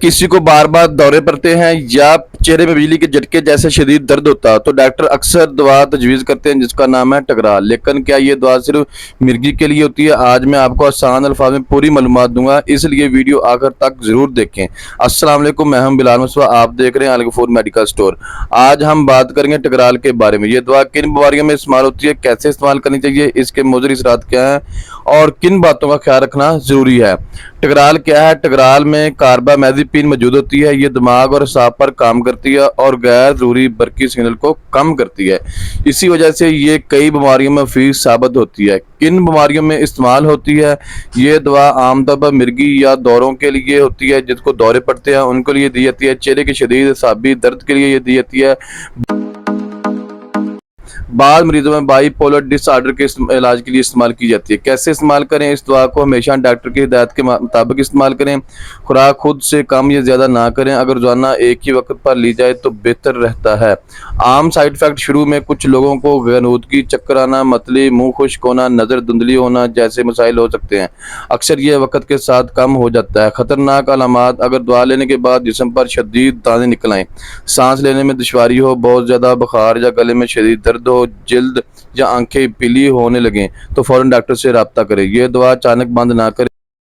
किसी को बार बार दौरे पड़ते हैं या चेहरे में बिजली के झटके जैसे शदीद दर्द होता है तो डॉक्टर अक्सर दवा तजवीज़ करते हैं जिसका नाम है टगराल। लेकिन क्या ये दवा सिर्फ मिर्गी के लिए होती है? आज मैं आपको आसान अल्फाज में पूरी मालूमात दूंगा, इसलिए वीडियो आखिर तक जरूर देखें। अस्सलाम वालेकुम, मैं हम बिलाल मुस्तफा, आप देख रहे हैं अल गफूर मेडिकल स्टोर। आज हम बात करेंगे टगराल के बारे में। ये दवा किन बीमारियों में इस्तेमाल होती है, कैसे इस्तेमाल करनी चाहिए, इसके मुज़र असरात क्या हैं और किन बातों का ख्याल रखना जरूरी है। टगराल क्या है? टगराल में कार्बामेज़ेपिन मौजूद होती है। ये दिमाग और असाब पर काम करती है और गैर जरूरी बरकी सिग्नल को कम करती है। इसी वजह से ये कई बीमारियों में मुफीद साबित होती है। किन बीमारियों में इस्तेमाल होती है? ये दवा आमतौर पर मिर्गी या दौरों के लिए होती है, जिसको दौरे पड़ते हैं उनके लिए दी जाती है। चेहरे के शदीद असाबी दर्द के लिए ये दी जाती है। बाद मरीजों में बाईपोलर डिसऑर्डर के इलाज के लिए इस्तेमाल की जाती है। कैसे इस्तेमाल करें? इस दवा को हमेशा डॉक्टर की हिदायत के मुताबिक इस्तेमाल करें। खुराक खुद से कम या ज़्यादा ना करें। अगर रोजाना एक ही वक्त पर ली जाए तो बेहतर रहता है। आम साइड इफेक्ट: शुरू में कुछ लोगों को गनुदगी, चक्कर आना, मतली, मुंह खुश्क होना, नज़र धुंधली होना जैसे मसाइल हो सकते हैं। अक्सर यह वक्त के साथ कम हो जाता है। खतरनाक अलामात: अगर दवा लेने के बाद जिस्म पर शदीद दाने निकल आएँ, सांस लेने में दुश्वारी हो, बहुत ज़्यादा बुखार या गले में शदीद दर्द हो, जल्द या आंखें पीली होने लगें तो फौरन डॉक्टर से रब्ता करें। यह दवा अचानक बंद ना करें।